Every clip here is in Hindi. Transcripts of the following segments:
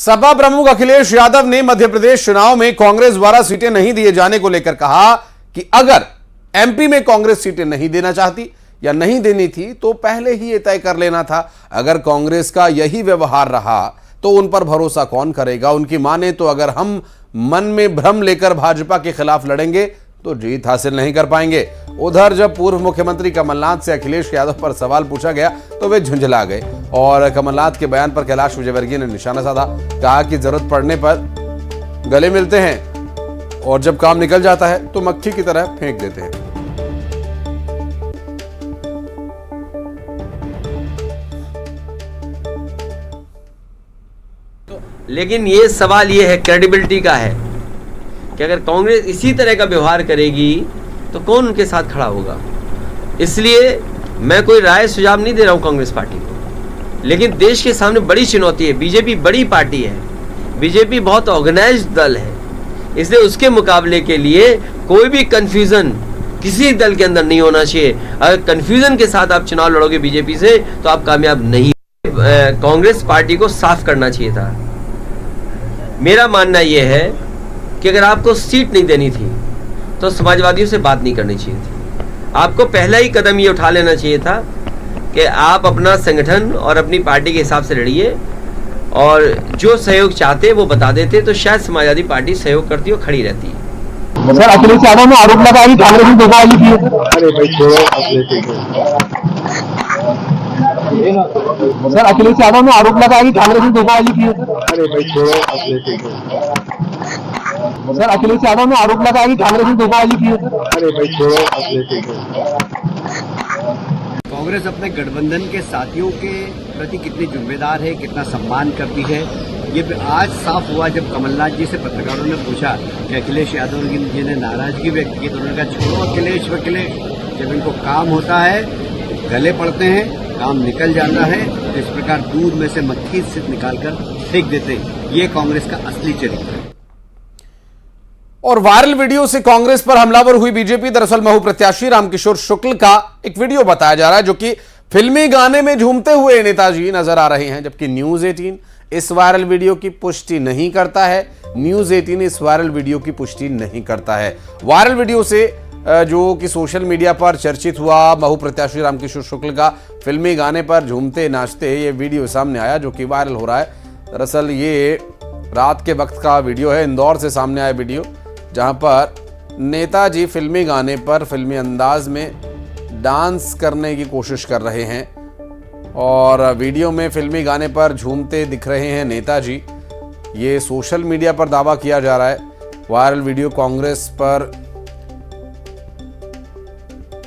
सपा प्रमुख अखिलेश यादव ने मध्य प्रदेश चुनाव में कांग्रेस द्वारा सीटें नहीं दिए जाने को लेकर कहा कि अगर एमपी में कांग्रेस सीटें नहीं देना चाहती या नहीं देनी थी तो पहले ही यह तय कर लेना था। अगर कांग्रेस का यही व्यवहार रहा तो उन पर भरोसा कौन करेगा। उनकी माने तो अगर हम मन में भ्रम लेकर भाजपा के खिलाफ लड़ेंगे तो जीत हासिल नहीं कर पाएंगे। उधर जब पूर्व मुख्यमंत्री कमलनाथ से अखिलेश यादव पर सवाल पूछा गया तो वे झुंझला गए और कमलनाथ के बयान पर कैलाश विजयवर्गीय ने निशाना साधा। कहा कि जरूरत पड़ने पर गले मिलते हैं और जब काम निकल जाता है तो मक्खी की तरह फेंक देते हैं। लेकिन ये सवाल ये है, क्रेडिबिलिटी का है कि अगर कांग्रेस इसी तरह का व्यवहार करेगी तो कौन उनके साथ खड़ा होगा। इसलिए मैं कोई राय सुझाव नहीं दे रहा हूं कांग्रेस पार्टी को, लेकिन देश के सामने बड़ी चुनौती है। बीजेपी बड़ी पार्टी है, बीजेपी बहुत ऑर्गेनाइज्ड दल है, इसलिए उसके मुकाबले के लिए कोई भी कंफ्यूजन किसी दल के अंदर नहीं होना चाहिए। अगर कंफ्यूजन के साथ आप चुनाव लड़ोगे बीजेपी से तो आप कामयाब नहीं। कांग्रेस पार्टी को साफ करना चाहिए था। मेरा मानना यह है कि अगर आपको सीट नहीं देनी थी तो समाजवादियों से बात नहीं करनी चाहिए थी। आपको पहला ही कदम ये उठा लेना चाहिए था कि आप अपना संगठन और अपनी पार्टी के हिसाब से लड़िए और जो सहयोग चाहते वो बता देते तो शायद समाजवादी पार्टी सहयोग करती और खड़ी रहती। सर, अखिलेश यादव ने आरोप लगाया कि कांग्रेस ने धोखाधड़ी की है। अरे भाई छोड़ो, सर, अखिलेश यादव ने आरोप लगाया कि कांग्रेस ने धोखाधड़ी की है। अरे भाई छोड़ो, सर, अखिलेश यादव ने आरोप लगाया कि कांग्रेस ने धोखाधड़ी की है। अरे भाई छोड़ो। कांग्रेस अपने गठबंधन के साथियों के प्रति कितनी जिम्मेदार है, कितना सम्मान करती है, ये आज साफ हुआ जब कमलनाथ जी से पत्रकारों ने पूछा कि अखिलेश यादव जी ने नाराजगी व्यक्त की तो उन्होंने कहा छोड़ो अखिलेश वकीलेश, जब इनको काम होता है गले पड़ते हैं, काम निकल जाता है तो इस प्रकार दूध में से मक्खी से निकालकर फेंक देते हैं। ये कांग्रेस का असली चरित्र है। और वायरल वीडियो से कांग्रेस पर हमलावर हुई बीजेपी। दरअसल महू प्रत्याशी रामकिशोर शुक्ल का एक वीडियो बताया जा रहा है जो कि फिल्मी गाने में झूमते हुए नेताजी नजर आ रहे हैं, जबकि न्यूज 18 इस वायरल वीडियो की पुष्टि नहीं करता है। न्यूज 18 इस वायरल वीडियो की पुष्टि नहीं करता है। वायरल वीडियो से जो कि सोशल मीडिया पर चर्चित हुआ, महू प्रत्याशी रामकिशोर शुक्ल का फिल्मी गाने पर झूमते नाचते ये वीडियो सामने आया जो कि वायरल हो रहा है। दरअसल ये रात के वक्त का वीडियो है, इंदौर से सामने आया वीडियो, जहां पर नेताजी फिल्मी गाने पर फिल्मी अंदाज में डांस करने की कोशिश कर रहे हैं और वीडियो में फिल्मी गाने पर झूमते दिख रहे हैं नेताजी। ये सोशल मीडिया पर दावा किया जा रहा है। वायरल वीडियो कांग्रेस पर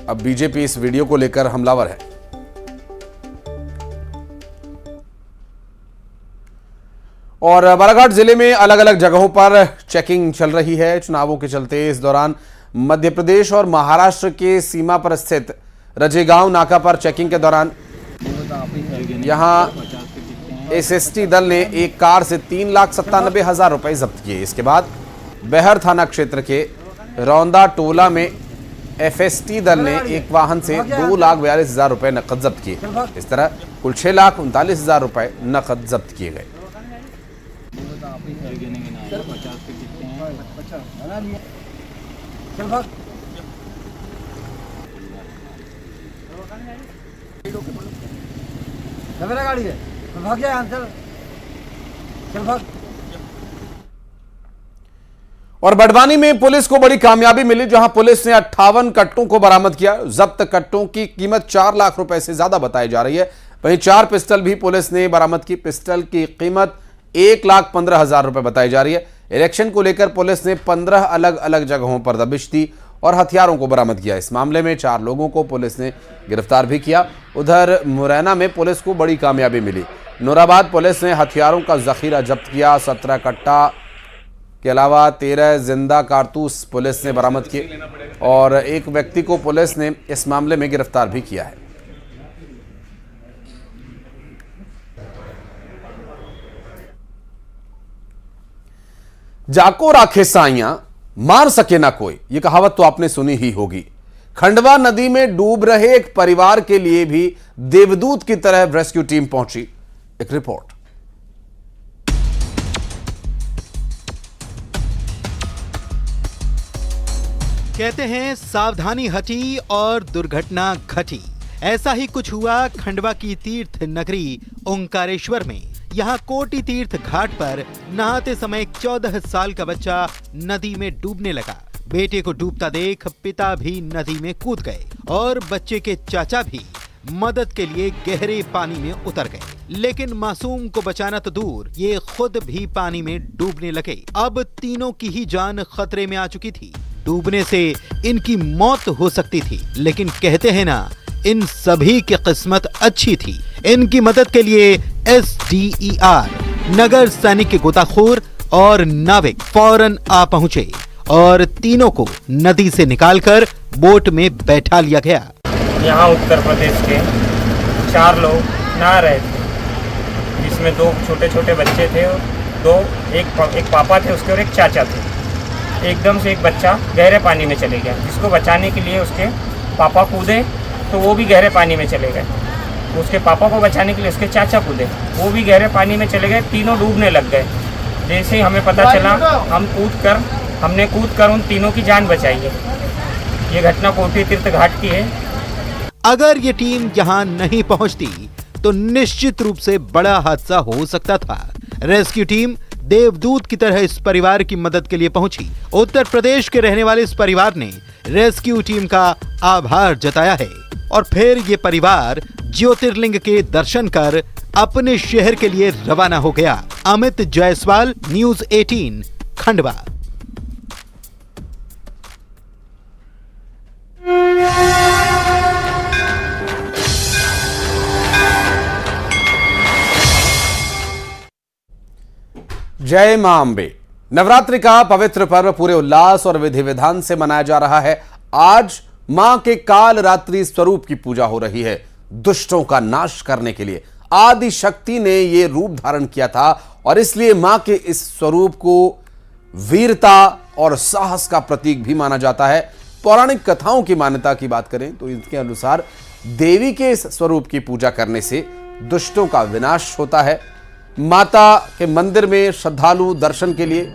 अब बीजेपी इस वीडियो को लेकर हमलावर है। और बालाघाट जिले में अलग अलग जगहों पर चेकिंग चल रही है चुनावों के चलते। इस दौरान मध्य प्रदेश और महाराष्ट्र के सीमा पर स्थित रजेगांव नाका पर चेकिंग के दौरान यहां एसएसटी दल ने एक कार से 3,97,000 रुपए जब्त किए। इसके बाद बेहर थाना क्षेत्र के रौंदा टोला में एफएसटी दल ने एक वाहन से 2,42,000 रुपए नकद जब्त किए। इस तरह कुल 6,39,000 रुपए नकद जब्त किए गए। गाड़ी है भाग जाए आंसर चल भाग। और बड़वानी में पुलिस को बड़ी कामयाबी मिली, जहां पुलिस ने 58 कट्टों को बरामद किया। जब्त कट्टों की कीमत 4 लाख रुपए से ज्यादा बताई जा रही है। वहीं 4 पिस्टल भी पुलिस ने बरामद की। पिस्टल की कीमत 1,15,000 रुपए बताई जा रही है। इलेक्शन को लेकर पुलिस ने 15 अलग अलग जगहों पर दबिश दी और हथियारों को बरामद किया। इस मामले में 4 लोगों को पुलिस ने गिरफ्तार भी किया। उधर मुरैना में पुलिस को बड़ी कामयाबी मिली। नूराबाद पुलिस ने हथियारों का जखीरा जब्त किया। 17 कट्टा के अलावा 13 जिंदा कारतूस पुलिस ने बरामद किए और एक व्यक्ति को पुलिस ने इस मामले में गिरफ्तार भी किया है। जाको राखे साइयां मार सके ना कोई, यह कहावत तो आपने सुनी ही होगी। खंडवा नदी में डूब रहे एक परिवार के लिए भी देवदूत की तरह रेस्क्यू टीम पहुंची। एक रिपोर्ट। कहते हैं सावधानी हटी और दुर्घटना घटी। ऐसा ही कुछ हुआ खंडवा की तीर्थ नगरी ओंकारेश्वर में। यहाँ कोटि तीर्थ घाट पर नहाते समय एक 14 साल का बच्चा नदी में डूबने लगा। बेटे को डूबता देख पिता भी नदी में कूद गए और बच्चे के चाचा भी मदद के लिए गहरे पानी में उतर गए। लेकिन मासूम को बचाना तो दूर, ये खुद भी पानी में डूबने लगे। अब तीनों की ही जान खतरे में आ चुकी थी। डूबने से इनकी मौत हो सकती थी, लेकिन कहते हैं ना, इन सभी की किस्मत अच्छी थी। इनकी मदद के लिए SDER, नगर सैनिक के गोताखोर और नाविक फौरन आ पहुंचे और तीनों को नदी से निकालकर बोट में बैठा लिया गया। यहाँ उत्तर प्रदेश के 4 लोग नहा रहे थे, जिसमें 2 छोटे छोटे बच्चे थे और एक पापा थे उसके और एक चाचा थे। एकदम से एक बच्चा गहरे पानी में चले गया, जिसको बचाने के लिए उसके पापा कूदे तो वो भी गहरे पानी में चले गए। उसके पापा को बचाने के लिए उसके चाचा कूदे, वो भी गहरे पानी में चले गए। तीनों डूबने लग गए। जैसे ही हमें पता चला, हमने कूद कर उन तीनों की जान बचाई है। ये घटना कोटि तीर्थ घाट की है। अगर ये टीम यहाँ नहीं पहुंचती तो निश्चित रूप से बड़ा हादसा हो सकता था। रेस्क्यू टीम देवदूत की तरह इस परिवार की मदद के लिए पहुंची। उत्तर प्रदेश के रहने वाले इस परिवार ने रेस्क्यू टीम का आभार जताया है और फिर ये परिवार ज्योतिर्लिंग के दर्शन कर अपने शहर के लिए रवाना हो गया। अमित जायसवाल, न्यूज़ 18, खंडवा। जय मां अम्बे। नवरात्रि का पवित्र पर्व पूरे उल्लास और विधि विधान से मनाया जा रहा है। आज मां के काल रात्रि स्वरूप की पूजा हो रही है। दुष्टों का नाश करने के लिए आदि शक्ति ने यह रूप धारण किया था और इसलिए मां के इस स्वरूप को वीरता और साहस का प्रतीक भी माना जाता है। पौराणिक कथाओं की मान्यता की बात करें तो इसके अनुसार देवी के इस स्वरूप की पूजा करने से दुष्टों का विनाश होता है। माता के मंदिर में श्रद्धालु दर्शन के लिए,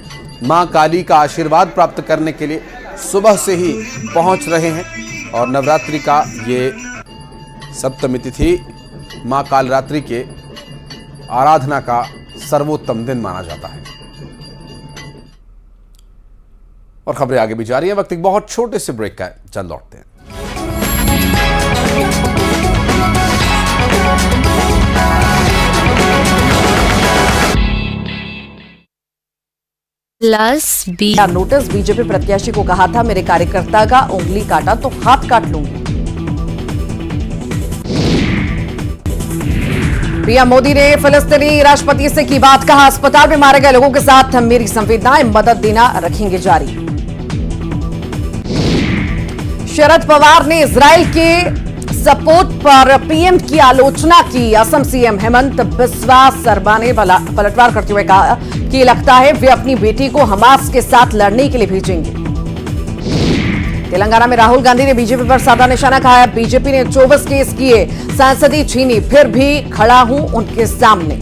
मां काली का आशीर्वाद प्राप्त करने के लिए सुबह से ही पहुंच रहे हैं और नवरात्रि का ये सप्तमी तिथि मां कालरात्रि के आराधना का सर्वोत्तम दिन माना जाता है। और खबरें आगे भी जारी है। वक्त एक बहुत छोटे से ब्रेक का है, जल्द लौटते हैं। नोटिस, बीजेपी प्रत्याशी को कहा था मेरे कार्यकर्ता का उंगली काटा तो हाथ काट लूंगी। पीएम मोदी ने फिलिस्तीनी राष्ट्रपति से की बात, कहा अस्पताल में मारे गए लोगों के साथ मेरी संवेदनाएं, मदद देना रखेंगे जारी। शरद पवार ने इजराइल के सपोर्ट पर पीएम की आलोचना की। असम सीएम हेमंत बिस्वा शर्मा ने पलटवार करते हुए कहा कि लगता है वे अपनी बेटी को हमास के साथ लड़ने के लिए भेजेंगे। तेलंगाना में राहुल गांधी ने बीजेपी पर साधा निशाना, कहा बीजेपी ने 24 केस किए, सांसदी छीनी, फिर भी खड़ा हूं उनके सामने।